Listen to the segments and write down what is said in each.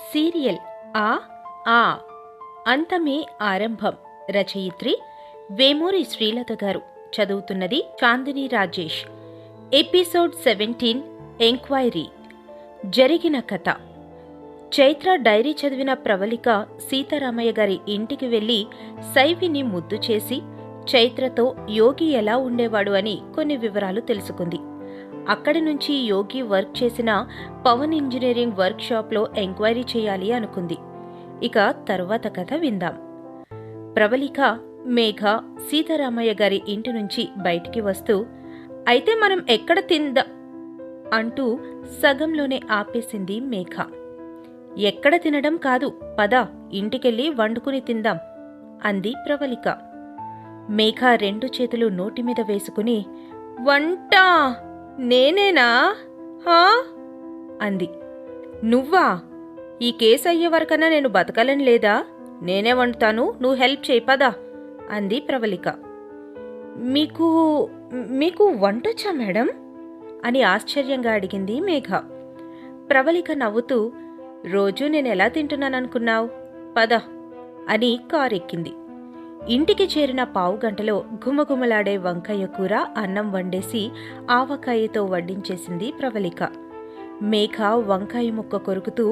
Serial ఆ ఆ అంతమే ఆరంభం. రచయిత్రి వేమూరి శ్రీలత గారు. చదువుతున్నది చాందిని రాజేష్. Episode 17 enquiry. జరిగిన కథ. చైత్ర డైరీ చదివిన ప్రవళిక సీతారామయ్య గారి ఇంటికి వెళ్లి సైవిని ముద్దు చేసి చైత్రతో యోగి ఎలా ఉండేవాడు అని కొన్ని వివరాలు తెలుసుకుంది. అక్కడి నుంచి యోగి వర్క్ చేసిన పవన్ ఇంజనీరింగ్ వర్క్ షాప్లో ఎంక్వైరీ చేయాలి అనుకుంది. ఇక తరువాత కథ విందాం. ప్రవళిక, మేఘ సీతారామయ్య గారి ఇంటి నుంచి బయటికి వస్తూ, అయితే మనం ఎక్కడ తిందాం అంటూ సగంలోనే ఆపేసింది మేఘ. ఎక్కడ తినడం కాదు, పద ఇంటికెళ్ళి వండుకుని తిందాం అంది ప్రవళిక. మేఘ రెండు చేతులు నోటిమీద వేసుకుని, వంట నేనేనా హా అంది. నువ్వా? ఈ కేసు అయ్యే వరకన్నా నేను బతకలని లేదా? నేనే వండుతాను, నువ్వు హెల్ప్ చేయి పదా అంది ప్రవళిక. మీకు మీకు వంటొచ్చా మేడం అని ఆశ్చర్యంగా అడిగింది మేఘ. ప్రవళిక నవ్వుతూ, రోజూ నేనెలా తింటున్నాననుకున్నావు, పద అని కారెక్కింది. ఇంటికి చేరిన పావుగంటలో గుమగుమలాడే వంకాయ కూర, అన్నం వండేసి ఆవకాయతో వడ్డించేసింది ప్రవళిక. మేఘ వంకాయ ముక్క కొరుకుతూ,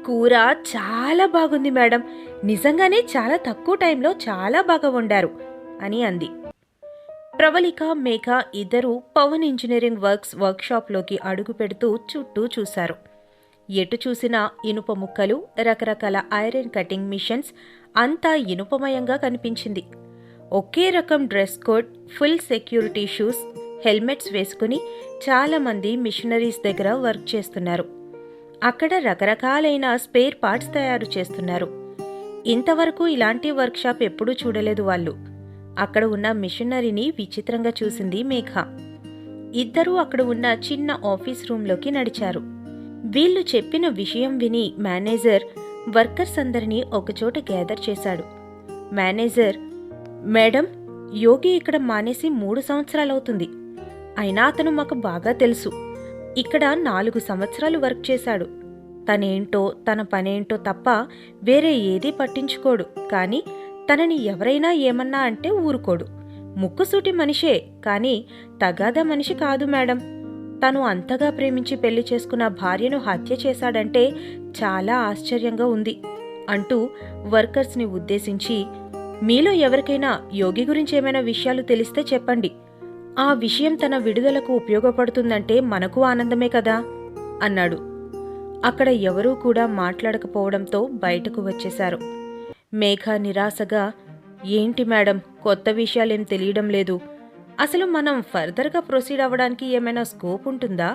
కూర చాలా బాగుంది మేడం, నిజంగానే చాలా తక్కువ టైంలో చాలా బాగా వండారు అని అంది. ప్రవళిక, మేఘ ఇద్దరూ పవన్ ఇంజనీరింగ్ వర్క్షాప్లోకి అడుగు పెడుతూ చుట్టూ చూశారు. ఎటు చూసినా ఇనుప ముక్కలు, రకరకాల ఐరన్ కటింగ్ మిషన్స్, అంతా ఇనుపమయంగా కనిపించింది. ఒకే రకం dress code, full security shoes, helmets వేసుకుని చాలామంది మిషనరీస్ దగ్గర వర్క్ చేస్తున్నారు. అక్కడ రకరకాలైన స్పేర్ పార్ట్స్ తయారు చేస్తున్నారు. ఇంతవరకు ఇలాంటి వర్క్షాప్ ఎప్పుడూ చూడలేదు వాళ్ళు. అక్కడ ఉన్న మిషనరీని విచిత్రంగా చూసింది మేఘ. ఇద్దరూ అక్కడ ఉన్న చిన్న ఆఫీస్ రూంలోకి నడిచారు. వీళ్లు చెప్పిన విషయం విని మేనేజర్ వర్కర్స్ అందరినీ ఒకచోట గ్యాదర్ చేశాడు. మేనేజర్, మేడం, యోగి ఇక్కడ మానేసి 3 సంవత్సరాలవుతుంది. అయినా అతను మాకు బాగా తెలుసు. ఇక్కడ 4 సంవత్సరాలు వర్క్ చేశాడు. తనేంటో తన పనేంటో తప్ప వేరే ఏదీ పట్టించుకోడు. కానీ తనని ఎవరైనా ఏమన్నా అంటే ఊరుకోడు. ముక్కుసూటి మనిషే, కానీ తగాదా మనిషి కాదు మేడం. తను అంతగా ప్రేమించి పెళ్లి చేసుకున్న భార్యను హత్య చేశాడంటే చాలా ఆశ్చర్యంగా ఉంది అంటూ వర్కర్స్ని ఉద్దేశించి, మీలో ఎవరికైనా యోగి గురించి ఏమైనా విషయాలు తెలిస్తే చెప్పండి. ఆ విషయం తన విడుదలకు ఉపయోగపడుతుందంటే మనకు ఆనందమే కదా అన్నాడు. అక్కడ ఎవరూ కూడా మాట్లాడకపోవడంతో బయటకు వచ్చేశారు. మేఘ నిరాశగా, ఏంటి మేడం, కొత్త విషయాలేం తెలియడం లేదు. అసలు మనం ఫర్దర్గా ప్రొసీడ్ అవ్వడానికి ఏమైనా స్కోప్ ఉంటుందా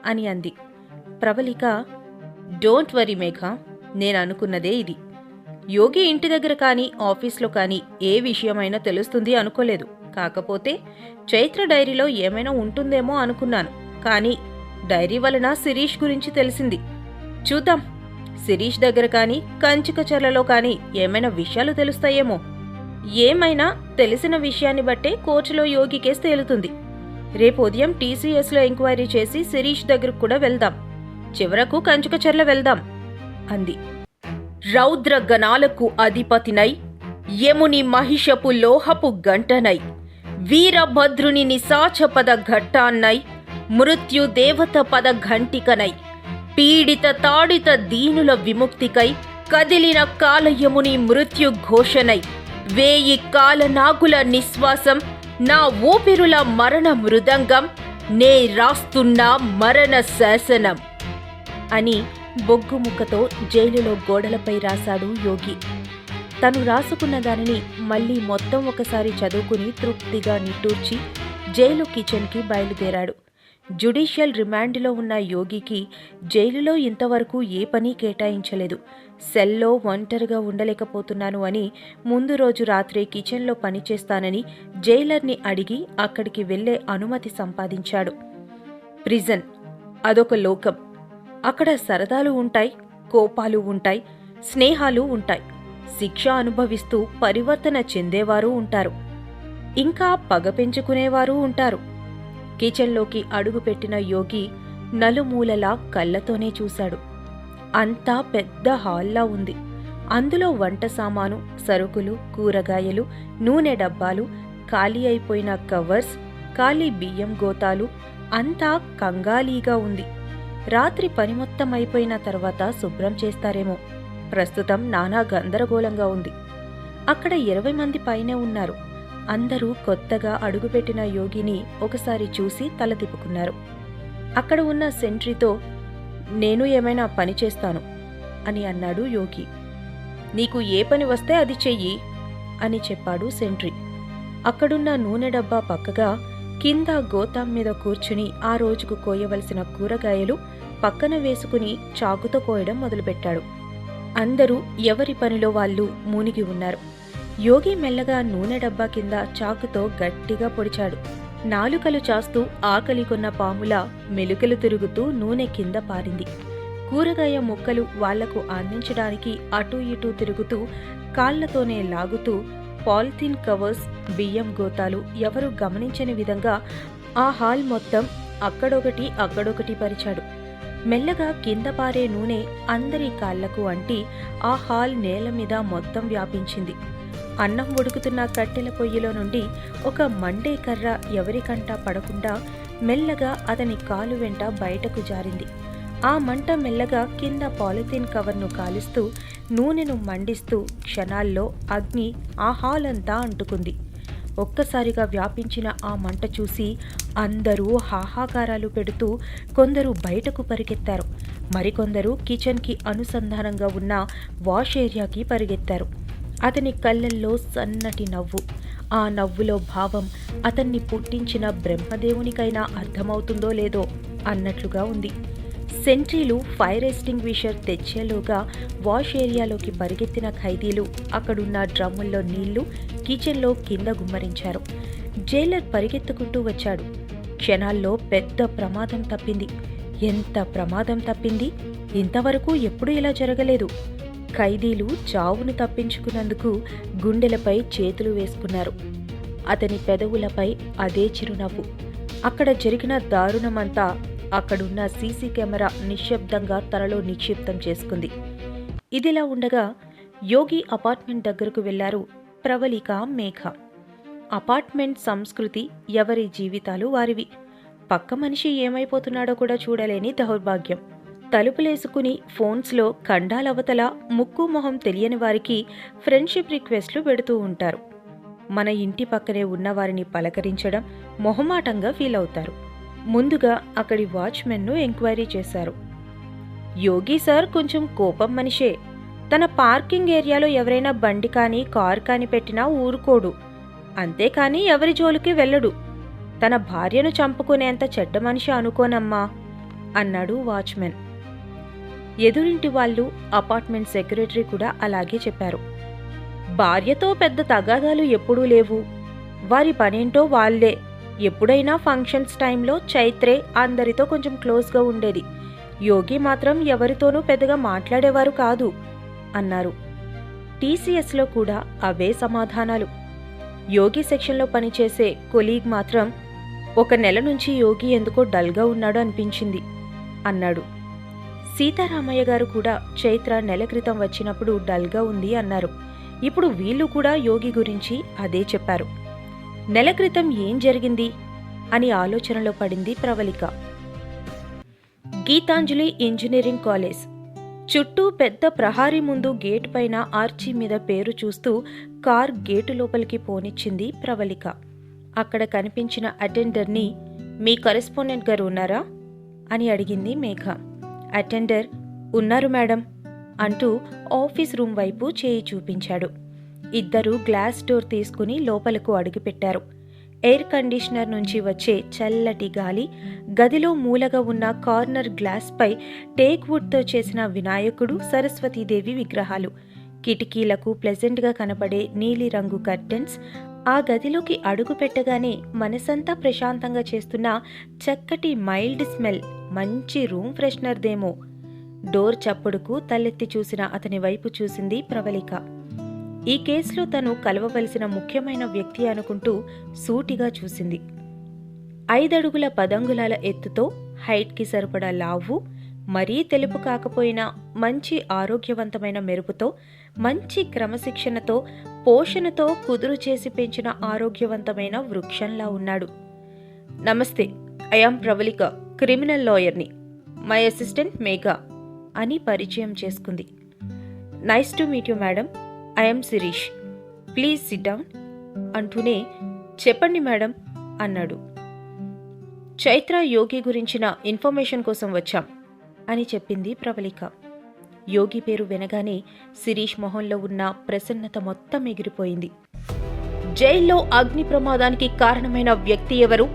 అని అంది. ప్రవళిక, డోంట్ వరీ మేఘ, నేను అనుకున్నదే ఇది. యోగి ఇంటి దగ్గర కానీ ఆఫీస్లో కానీ ఏ విషయమైనా తెలుస్తుంది అనుకోలేదు. కాకపోతే చైత్ర డైరీలో ఏమైనా ఉంటుందేమో అనుకున్నాను. కానీ డైరీ వలన శిరీష్ గురించి తెలిసింది. చూద్దాం, శిరీష్ దగ్గర కానీ కంచికచర్లలో కానీ ఏమైనా విషయాలు తెలుస్తాయేమో. ఏమైనా తెలిసిన విషయాన్ని బట్టే కోర్టులో యోగి కేసు తేలుతుంది. రేపు ఉదయం టీసీఎస్లో ఎంక్వైరీ చేసి శిరీష్ దగ్గరకు కూడా వెళ్దాం. చివరకు కంచుకచర్ల వెళ్దాం అంది. రౌద్ర గణాలకు అధిపతినై, యముని మహిషపు లోహపు గంటనై, వీరభద్రుని నిశాచపద ఘట్టాన్నై, మృత్యు దేవత పద ఘంటికనై, పీడిత తాడిత దీనుల విముక్తికై కదిలిన కాలయముని మృత్యు ఘోషనై, 1000 కాలనాగుల నిశ్వాసం, నా ఊపిరుల మరణ మృదంగం, నే రాస్తున్నా మరణ శాసనం అని బొగ్గుముక్కతో జైలులో గోడలపై రాశాడు యోగి. తను రాసుకున్న దానిని మళ్లీ మొత్తం ఒకసారి చదువుకుని తృప్తిగా నిట్టూర్చి జైలు కిచెన్కి బయలుదేరాడు. జ్యుడిషియల్ రిమాండ్లో ఉన్న యోగికి జైలులో ఇంతవరకు ఏ పని కేటాయించలేదు. సెల్లో ఒంటరిగా ఉండలేకపోతున్నాను అని ముందు రోజు రాత్రే కిచెన్లో పనిచేస్తానని జైలర్ని అడిగి అక్కడికి వెళ్లే అనుమతి సంపాదించాడు. ప్రిజన్ అదొక లోకం. అక్కడ సరదాలు ఉంటాయి, కోపాలు ఉంటాయి, స్నేహాలు ఉంటాయి. శిక్ష అనుభవిస్తూ పరివర్తన చెందేవారు ఉంటారు, ఇంకా పగ పెంచుకునేవారు ఉంటారు. కిచెన్లోకి అడుగుపెట్టిన యోగి నలుమూలలా కళ్ళతోనే చూశాడు. అంతా పెద్ద హాల్లా ఉంది. అందులో వంట సామాను, సరుకులు, కూరగాయలు, నూనె డబ్బాలు, ఖాళీ అయిపోయిన కవర్స్, ఖాళీ బియ్యం గోతాలు, అంతా కంగాలీగా ఉంది. రాత్రి పని మొత్తం అయిపోయిన తర్వాత శుభ్రం చేస్తారేమో. ప్రస్తుతం నానా గందరగోళంగా ఉంది. అక్కడ 20 మంది పైనే ఉన్నారు. అందరూ కొత్తగా అడుగుపెట్టిన యోగిని ఒకసారి చూసి తల తిప్పుకున్నారు. అక్కడ ఉన్న సెంట్రీతో, నేను ఏమైనా పని చేస్తాను అని అన్నాడు యోగి. నీకు ఏ పని వస్తే అది చెయ్యి అని చెప్పాడు సెంట్రీ. అక్కడున్న నూనె డబ్బా పక్కగా కింద గోతాం మీద కూర్చుని ఆ రోజుకు కోయవలసిన కూరగాయలు పక్కన వేసుకుని చాకుతో కోయడం మొదలుపెట్టాడు. అందరూ ఎవరి పనిలో వాళ్ళు మూనిగి ఉన్నారు. యోగి మెల్లగా నూనె డబ్బా కింద చాకుతో గట్టిగా పొడిచాడు. నాలుకలు చాస్తూ ఆకలి కొన్న పాములా మెలుకలు తిరుగుతూ నూనె కింద పారింది. కూరగాయ ముక్కలు వాళ్లకు అందించడానికి అటూ ఇటూ తిరుగుతూ కాళ్లతోనే లాగుతూ పాలిథీన్ కవర్స్, బియ్యం గోతాలు ఎవరూ గమనించని విధంగా ఆ హాల్ మొత్తం అక్కడొకటి పరిచాడు. మెల్లగా కింద పారే నూనె అందరి కాళ్లకు అంటి ఆ హాల్ నేల మీద మొత్తం వ్యాపించింది. అన్నం ఉడుకుతున్న కట్టెల పొయ్యిలో నుండి ఒక మండే కర్ర ఎవరికంటా పడకుండా మెల్లగా అతని కాలు వెంట బయటకు జారింది. ఆ మంట మెల్లగా కింద పాలిథీన్ కవర్ను కాలుస్తూ నూనెను మండిస్తూ క్షణాల్లో అగ్ని ఆ హాల్ అంతా అంటుకుంది. ఒక్కసారిగా వ్యాపించిన ఆ మంట చూసి అందరూ హాహాకారాలు పెడుతూ కొందరు బయటకు పరిగెత్తారు. మరికొందరు కిచెన్కి అనుసంధానంగా ఉన్న వాష్ ఏరియాకి పరిగెత్తారు. అతని కళ్ళల్లో సన్నటి నవ్వు. ఆ నవ్వులో భావం అతన్ని పుట్టించిన బ్రహ్మదేవునికైనా అర్థమవుతుందో లేదో అన్నట్లుగా ఉంది. సెంట్రీలు ఫైర్ ఎక్స్టింగ్విషర్ తెచ్చేలోగా వాష్ ఏరియాలోకి పరిగెత్తిన ఖైదీలు అక్కడున్న డ్రమ్ముల్లో నీళ్లు కిచెన్లో కింద గుమ్మరించారు. జైలర్ పరిగెత్తుకుంటూ వచ్చాడు. క్షణాల్లో పెద్ద ప్రమాదం తప్పింది. ఎంత ప్రమాదం తప్పింది! ఇంతవరకు ఎప్పుడూ ఇలా జరగలేదు. ఖైదీలు చావును తప్పించుకున్నందుకు గుండెలపై చేతులు వేసుకున్నారు. అతని పెదవులపై అదే చిరునవ్వు. అక్కడ జరిగిన దారుణమంతా అక్కడున్న సీసీ కెమెరా నిశ్శబ్దంగా తనలో నిక్షిప్తం చేసుకుంది. ఇదిలా ఉండగా యోగి అపార్ట్మెంట్ దగ్గరకు వెళ్లారు ప్రవళిక, మేఘ. అపార్ట్మెంట్ సంస్కృతి ఎవరి జీవితాలు వారివి. పక్క మనిషి ఏమైపోతున్నాడో కూడా చూడలేని దౌర్భాగ్యం. తలుపులేసుకుని ఫోన్స్లో ఖండాలవతల ముక్కు మొహం తెలియని వారికి ఫ్రెండ్షిప్ రిక్వెస్ట్లు పెడుతూ ఉంటారు. మన ఇంటి పక్కనే ఉన్నవారిని పలకరించడం మొహమాటంగా ఫీల్ అవుతారు. ముందుగా అక్కడి వాచ్మెన్ను ఎంక్వైరీ చేశారు. యోగి సార్ కొంచెం కోపం మనిషే. తన పార్కింగ్ ఏరియాలో ఎవరైనా బండి కానీ కారు కానీ పెట్టినా ఊరుకోడు. అంతేకాని ఎవరి జోలికి వెళ్ళడు. తన భార్యను చంపుకునేంత చెడ్డ మనిషి అనుకోనమ్మా అన్నాడు వాచ్మెన్. ఎదురింటి వాళ్ళు, అపార్ట్మెంట్ సెక్రటరీ కూడా అలాగే చెప్పారు. భార్యతో పెద్ద తగాదాలు ఎప్పుడూ లేవు. వారి పనేంటో వాళ్లే. ఎప్పుడైనా ఫంక్షన్స్ టైంలో చైత్రే అందరితో కొంచెం క్లోజ్గా ఉండేది. యోగి మాత్రం ఎవరితోనూ పెద్దగా మాట్లాడేవారు కాదు అన్నారు. టీసీఎస్లో కూడా అవే సమాధానాలు. యోగి సెక్షన్లో పనిచేసే కొలీగ్ మాత్రం 1 నెల నుంచి యోగి ఎందుకో డల్గా ఉన్నాడు అనిపించింది అన్నాడు. సీతారామయ్య గారు కూడా చైత్ర నెల క్రితం వచ్చినప్పుడు డల్గా ఉంది అన్నారు. ఇప్పుడు వీళ్ళు కూడా యోగి గురించి అదే చెప్పారు. నెల క్రితం ఏం జరిగింది అని ఆలోచనలో పడింది ప్రవళిక. గీతాంజలి ఇంజనీరింగ్ కాలేజ్ చుట్టూ పెద్ద ప్రహారీ ముందు గేటు పైన ఆర్చీ మీద పేరు చూస్తూ కార్ గేటు లోపలికి పోనిచ్చింది ప్రవళిక. అక్కడ కనిపించిన అటెండర్ని, మీ కరెస్పాండెంట్ గారు ఉన్నారా అని అడిగింది మేఘ. అటెండర్, ఉన్నారు మేడం అంటూ ఆఫీస్ రూమ్ వైపు చేయి చూపించాడు. ఇద్దరూ గ్లాస్ డోర్ తీసుకుని లోపలకు అడుగుపెట్టారు. ఎయిర్ కండిషనర్ నుంచి వచ్చే చల్లటి గాలి గదిలో మూలగా ఉన్న కార్నర్ గ్లాస్పై టేక్వుడ్తో చేసిన వినాయకుడు, సరస్వతీదేవి విగ్రహాలు, కిటికీలకు ప్లెజెంట్గా కనపడే నీలిరంగు కర్టెన్స్, ఆ గదిలోకి అడుగు పెట్టగానే మనసంతా ప్రశాంతంగా చేస్తున్న చక్కటి మైల్డ్ స్మెల్, మంచి రూమ్ ఫ్రెషనర్దేమో. డోర్ చప్పుడుకు తలెత్తి చూసిన అతని వైపు చూసింది ప్రవళిక. ఈ కేసులో తను కలవవలసిన ముఖ్యమైన వ్యక్తి అనుకుంటూ సూటిగా చూసింది. 5 అడుగుల 10 అంగుళాల ఎత్తుతో, హైట్కి సరిపడా లావు, మరీ తెలుపు కాకపోయినా మంచి ఆరోగ్యవంతమైన మెరుపుతో, మంచి క్రమశిక్షణతో, పోషణతో కుదురు చేసి పెంచిన ఆరోగ్యవంతమైన వృక్షంలా ఉన్నాడు. నమస్తే, ఐ యామ్ ప్రవళిక, క్రిమినల్ లాయర్ని. మై అసిస్టెంట్ మేఘా అని పరిచయం చేసుకుంది. Nice to meet you madam, I am Shirish, please sit down అంటూనే చెప్పండి మేడం అన్నాడు. చైత్ర యోగి గురించిన ఇన్ఫర్మేషన్ కోసం వచ్చాం అని చెప్పింది ప్రవళిక. యోగి పేరు వినగానే శిరీష్ మొహంలో ఉన్న ప్రసన్నత మొత్తం ఎగిరిపోయింది. జైల్లో అగ్ని ప్రమాదానికి కారణమైన వ్యక్తి ఎవరు?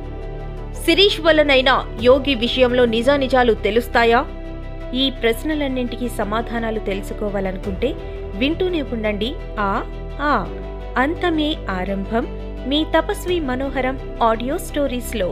శిరీష్ వల్లనైనా యోగి విషయంలో నిజానిజాలు తెలుస్తాయా? ఈ ప్రశ్నలన్నింటికీ సమాధానాలు తెలుసుకోవాలనుకుంటే వింటూనే ఉండండి. ఆ అంతమే ఆరంభం మీ తపస్వి మనోహరం ఆడియో స్టోరీస్లో.